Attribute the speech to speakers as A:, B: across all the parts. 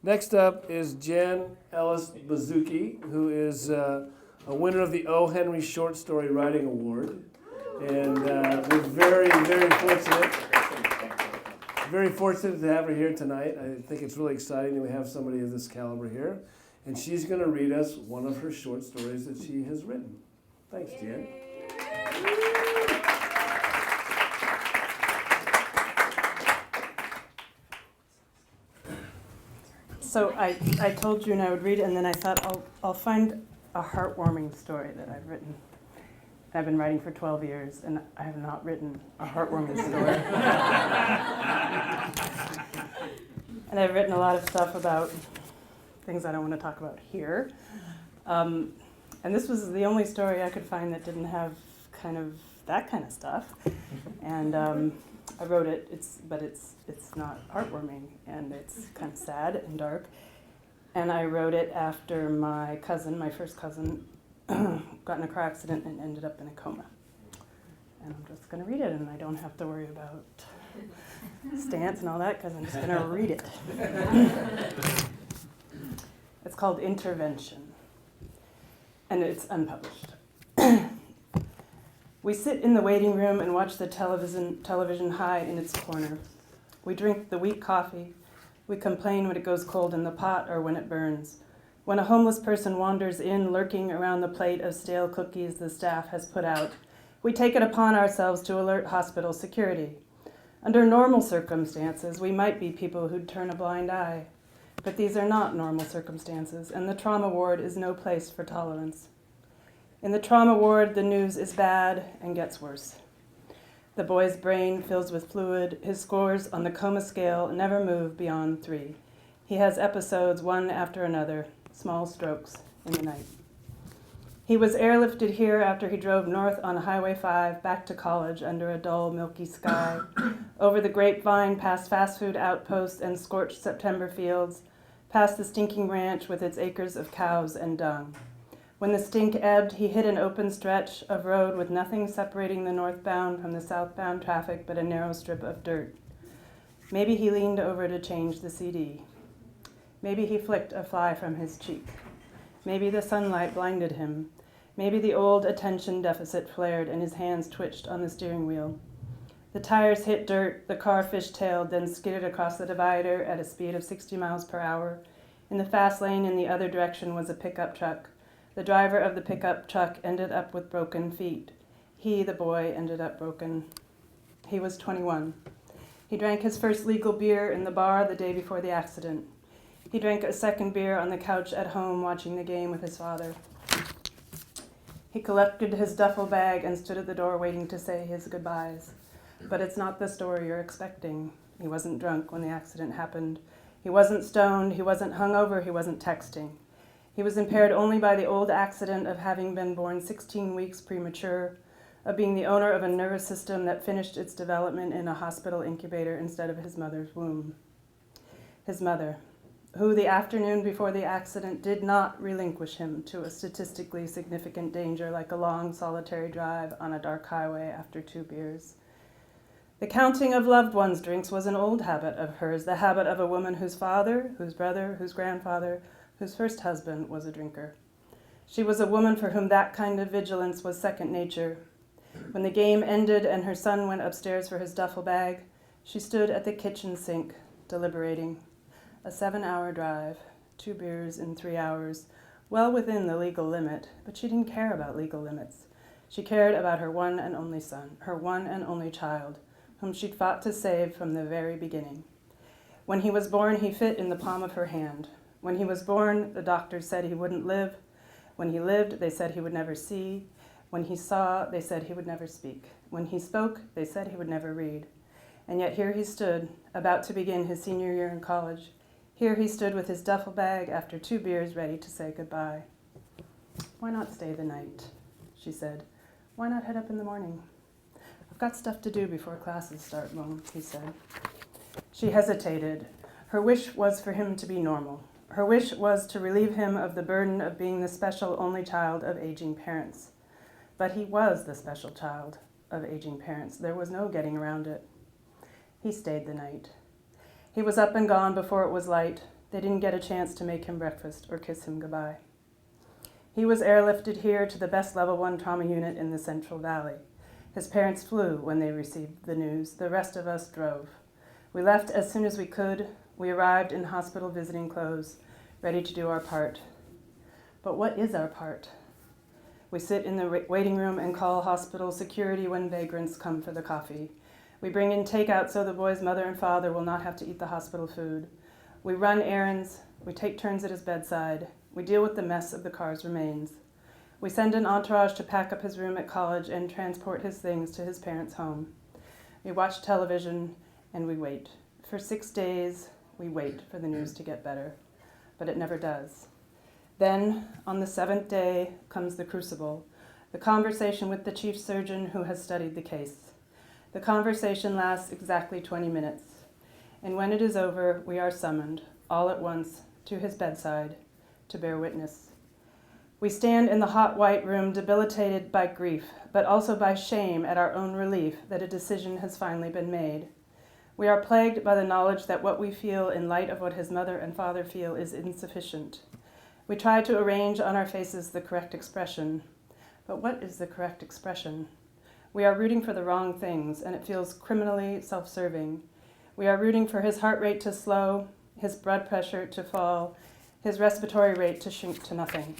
A: Next up is Jan Ellis Bazuki, who is a winner of the O. Henry Short Story Writing Award. And we're very fortunate to have her here tonight. I think it's really exciting that we have somebody of this caliber here. And she's going to read us one of her short stories that she has written. Thanks, Jan.
B: So I told June I would read it, and then I thought I'll find a heartwarming story that I've written. I've been writing for 12 years, and I have not written a heartwarming story. And I've written a lot of stuff about things I don't want to talk about here. And this was the only story I could find that didn't have that kind of stuff. And I wrote it, but it's not heartwarming, and it's kind of sad and dark. And I wrote it after my first cousin, got in a car accident and ended up in a coma. And I'm just going to read it, and I don't have to worry about stance and all that, because I'm just going to read it. It's called Intervention, and it's unpublished. We sit in the waiting room and watch the television high in its corner. We drink the weak coffee. We complain when it goes cold in the pot or when it burns. When a homeless person wanders in, lurking around the plate of stale cookies the staff has put out, we take it upon ourselves to alert hospital security. Under normal circumstances, we might be people who'd turn a blind eye. But these are not normal circumstances, and the trauma ward is no place for tolerance. In the trauma ward, the news is bad and gets worse. The boy's brain fills with fluid. His scores on the coma scale never move beyond 3. He has episodes one after another, small strokes in the night. He was airlifted here after he drove north on Highway 5 back to college under a dull, milky sky, over the grapevine, past fast food outposts and scorched September fields, past the stinking ranch with its acres of cows and dung. When the stink ebbed, he hit an open stretch of road with nothing separating the northbound from the southbound traffic but a narrow strip of dirt. Maybe he leaned over to change the CD. Maybe he flicked a fly from his cheek. Maybe the sunlight blinded him. Maybe the old attention deficit flared and his hands twitched on the steering wheel. The tires hit dirt, the car fishtailed, then skidded across the divider at a speed of 60 miles per hour. In the fast lane in the other direction was a pickup truck. The driver of the pickup truck ended up with broken feet. He, the boy, ended up broken. He was 21. He drank his first legal beer in the bar the day before the accident. He drank a second beer on the couch at home watching the game with his father. He collected his duffel bag and stood at the door waiting to say his goodbyes. But it's not the story you're expecting. He wasn't drunk when the accident happened. He wasn't stoned. He wasn't hungover. He wasn't texting. He was impaired only by the old accident of having been born 16 weeks premature, of being the owner of a nervous system that finished its development in a hospital incubator instead of his mother's womb. His mother, who the afternoon before the accident did not relinquish him to a statistically significant danger like a long solitary drive on a dark highway after 2 beers. The counting of loved ones' drinks was an old habit of hers, the habit of a woman whose father, whose brother, whose grandfather, whose first husband was a drinker. She was a woman for whom that kind of vigilance was second nature. When the game ended and her son went upstairs for his duffel bag, she stood at the kitchen sink, deliberating. A 7-hour drive, 2 beers in 3 hours, well within the legal limit, but she didn't care about legal limits. She cared about her one and only son, her one and only child, whom she'd fought to save from the very beginning. When he was born, he fit in the palm of her hand. When he was born, the doctors said he wouldn't live. When he lived, they said he would never see. When he saw, they said he would never speak. When he spoke, they said he would never read. And yet here he stood, about to begin his senior year in college. Here he stood with his duffel bag after 2 beers, ready to say goodbye. "Why not stay the night?" she said. "Why not head up in the morning?" "I've got stuff to do before classes start, Mom," he said. She hesitated. Her wish was for him to be normal. Her wish was to relieve him of the burden of being the special only child of aging parents. But he was the special child of aging parents. There was no getting around it. He stayed the night. He was up and gone before it was light. They didn't get a chance to make him breakfast or kiss him goodbye. He was airlifted here to the best level 1 trauma unit in the Central Valley. His parents flew when they received the news. The rest of us drove. We left as soon as we could. We arrived in hospital visiting clothes, ready to do our part. But what is our part? We sit in the waiting room and call hospital security when vagrants come for the coffee. We bring in takeout so the boy's mother and father will not have to eat the hospital food. We run errands. We take turns at his bedside. We deal with the mess of the car's remains. We send an entourage to pack up his room at college and transport his things to his parents' home. We watch television and we wait. For 6 days, we wait for the news to get better, but it never does. Then, on the 7th day, comes the crucible, the conversation with the chief surgeon who has studied the case. The conversation lasts exactly 20 minutes, and when it is over, we are summoned, all at once, to his bedside, to bear witness. We stand in the hot white room debilitated by grief, but also by shame at our own relief that a decision has finally been made. We are plagued by the knowledge that what we feel in light of what his mother and father feel is insufficient. We try to arrange on our faces the correct expression. But what is the correct expression? We are rooting for the wrong things, and it feels criminally self-serving. We are rooting for his heart rate to slow, his blood pressure to fall, his respiratory rate to shrink to nothing.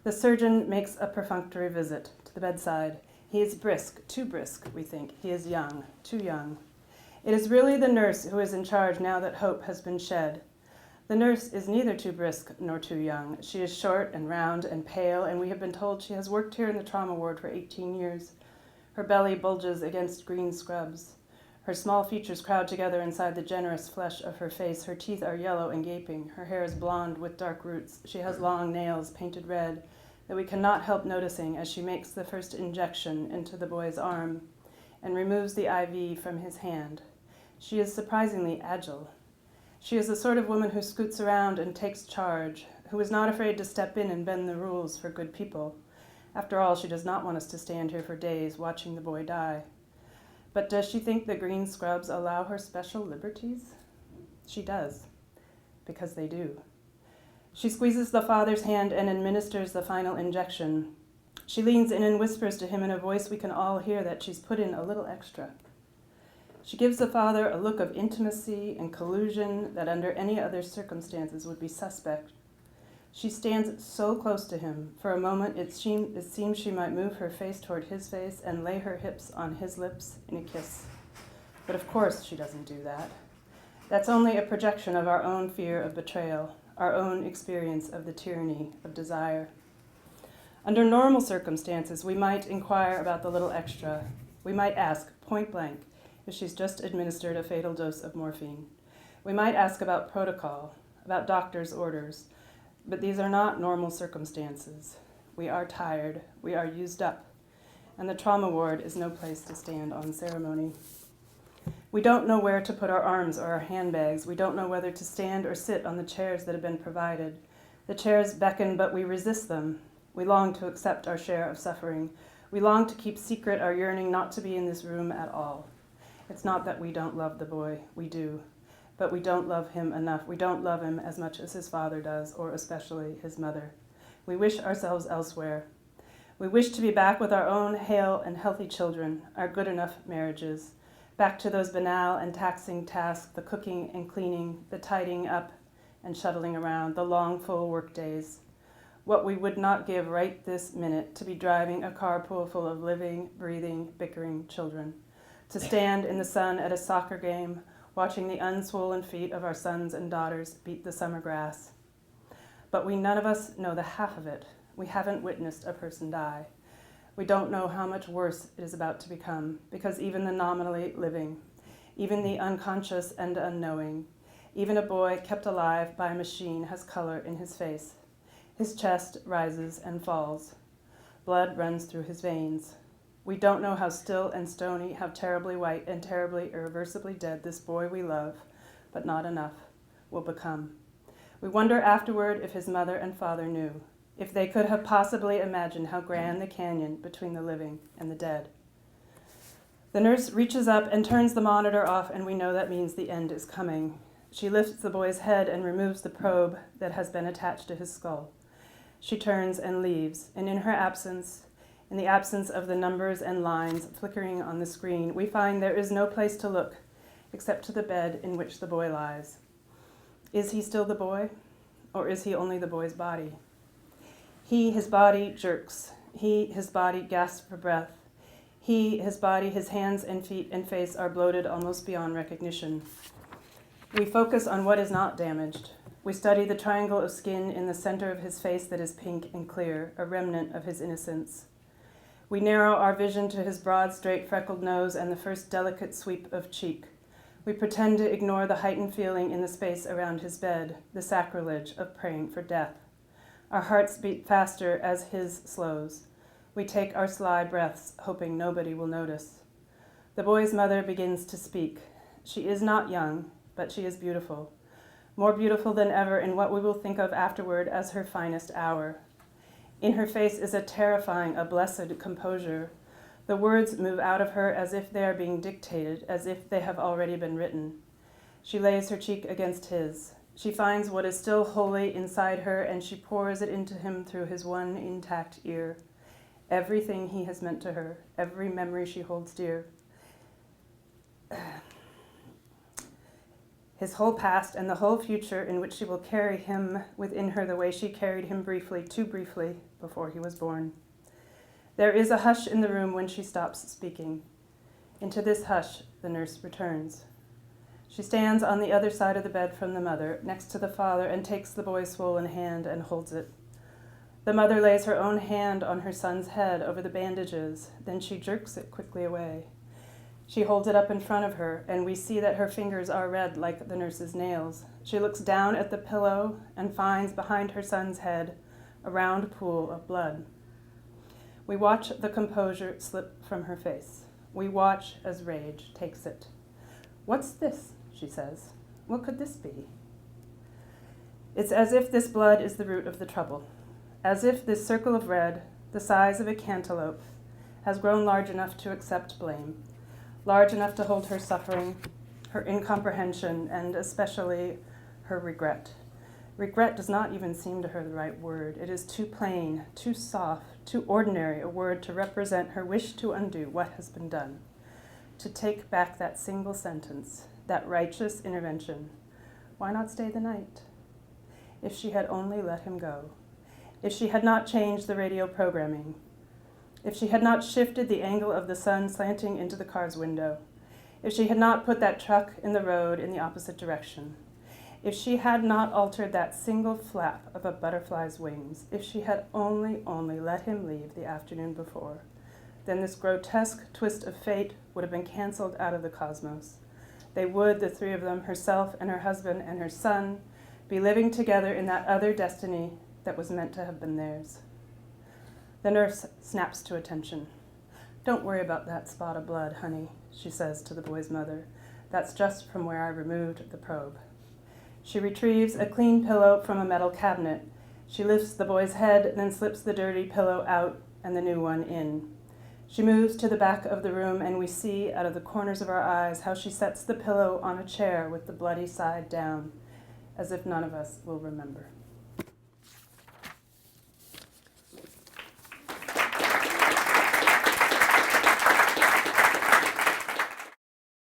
B: The surgeon makes a perfunctory visit to the bedside. He is brisk, too brisk, we think. He is young, too young. It is really the nurse who is in charge now that hope has been shed. The nurse is neither too brisk nor too young. She is short and round and pale, and we have been told she has worked here in the trauma ward for 18 years. Her belly bulges against green scrubs. Her small features crowd together inside the generous flesh of her face. Her teeth are yellow and gaping. Her hair is blonde with dark roots. She has long nails painted red that we cannot help noticing as she makes the first injection into the boy's arm and removes the IV from his hand. She is surprisingly agile. She is the sort of woman who scoots around and takes charge, who is not afraid to step in and bend the rules for good people. After all, she does not want us to stand here for days watching the boy die. But does she think the green scrubs allow her special liberties? She does, because they do. She squeezes the father's hand and administers the final injection. She leans in and whispers to him in a voice we can all hear that she's put in a little extra. She gives the father a look of intimacy and collusion that under any other circumstances would be suspect. She stands so close to him. For a moment it seems she might move her face toward his face and lay her hips on his lips in a kiss. But of course she doesn't do that. That's only a projection of our own fear of betrayal, our own experience of the tyranny of desire. Under normal circumstances, we might inquire about the little extra. We might ask, point blank, if she's just administered a fatal dose of morphine. We might ask about protocol, about doctor's orders, but these are not normal circumstances. We are tired, we are used up, and the trauma ward is no place to stand on ceremony. We don't know where to put our arms or our handbags. We don't know whether to stand or sit on the chairs that have been provided. The chairs beckon, but we resist them. We long to accept our share of suffering. We long to keep secret our yearning not to be in this room at all. It's not that we don't love the boy, we do. But we don't love him enough. We don't love him as much as his father does, or especially his mother. We wish ourselves elsewhere. We wish to be back with our own hale and healthy children, our good enough marriages, back to those banal and taxing tasks, the cooking and cleaning, the tidying up and shuttling around, the long, full work days. What we would not give right this minute to be driving a carpool full of living, breathing, bickering children, to stand in the sun at a soccer game, watching the unswollen feet of our sons and daughters beat the summer grass. But we none of us know the half of it. We haven't witnessed a person die. We don't know how much worse it is about to become, because even the nominally living, even the unconscious and unknowing, even a boy kept alive by a machine has color in his face. His chest rises and falls. Blood runs through his veins. We don't know how still and stony, how terribly white and terribly irreversibly dead this boy we love, but not enough, will become. We wonder afterward if his mother and father knew, if they could have possibly imagined how grand the canyon between the living and the dead. The nurse reaches up and turns the monitor off, and we know that means the end is coming. She lifts the boy's head and removes the probe that has been attached to his skull. She turns and leaves, and in her absence, in the absence of the numbers and lines flickering on the screen, we find there is no place to look except to the bed in which the boy lies. Is he still the boy, or is he only the boy's body? He, his body, jerks. He, his body, gasps for breath. He, his body, his hands and feet and face are bloated almost beyond recognition. We focus on what is not damaged. We study the triangle of skin in the center of his face that is pink and clear, a remnant of his innocence. We narrow our vision to his broad, straight, freckled nose and the first delicate sweep of cheek. We pretend to ignore the heightened feeling in the space around his bed, the sacrilege of praying for death. Our hearts beat faster as his slows. We take our sly breaths, hoping nobody will notice. The boy's mother begins to speak. She is not young, but she is beautiful. More beautiful than ever in what we will think of afterward as her finest hour. In her face is a terrifying, a blessed composure. The words move out of her as if they are being dictated, as if they have already been written. She lays her cheek against his. She finds what is still holy inside her, and she pours it into him through his one intact ear. Everything he has meant to her, every memory she holds dear. His whole past and the whole future in which she will carry him within her the way she carried him briefly, too briefly, before he was born. There is a hush in the room when she stops speaking. Into this hush, the nurse returns. She stands on the other side of the bed from the mother, next to the father, and takes the boy's swollen hand and holds it. The mother lays her own hand on her son's head over the bandages, then she jerks it quickly away. She holds it up in front of her, and we see that her fingers are red like the nurse's nails. She looks down at the pillow and finds behind her son's head a round pool of blood. We watch the composure slip from her face. We watch as rage takes it. "What's this?" she says. "What could this be?" It's as if this blood is the root of the trouble, as if this circle of red, the size of a cantaloupe, has grown large enough to accept blame, large enough to hold her suffering, her incomprehension, and especially her regret. Regret does not even seem to her the right word. It is too plain, too soft, too ordinary a word to represent her wish to undo what has been done, to take back that single sentence, that righteous intervention. Why not stay the night? If she had only let him go. If she had not changed the radio programming. If she had not shifted the angle of the sun slanting into the car's window. If she had not put that truck in the road in the opposite direction. If she had not altered that single flap of a butterfly's wings. If she had only let him leave the afternoon before, then this grotesque twist of fate would have been canceled out of the cosmos. They would, the three of them, herself and her husband and her son, be living together in that other destiny that was meant to have been theirs. The nurse snaps to attention. "Don't worry about that spot of blood, honey," she says to the boy's mother. "That's just from where I removed the probe." She retrieves a clean pillow from a metal cabinet. She lifts the boy's head, then slips the dirty pillow out and the new one in. She moves to the back of the room, and we see, out of the corners of our eyes, how she sets the pillow on a chair with the bloody side down, as if none of us will remember.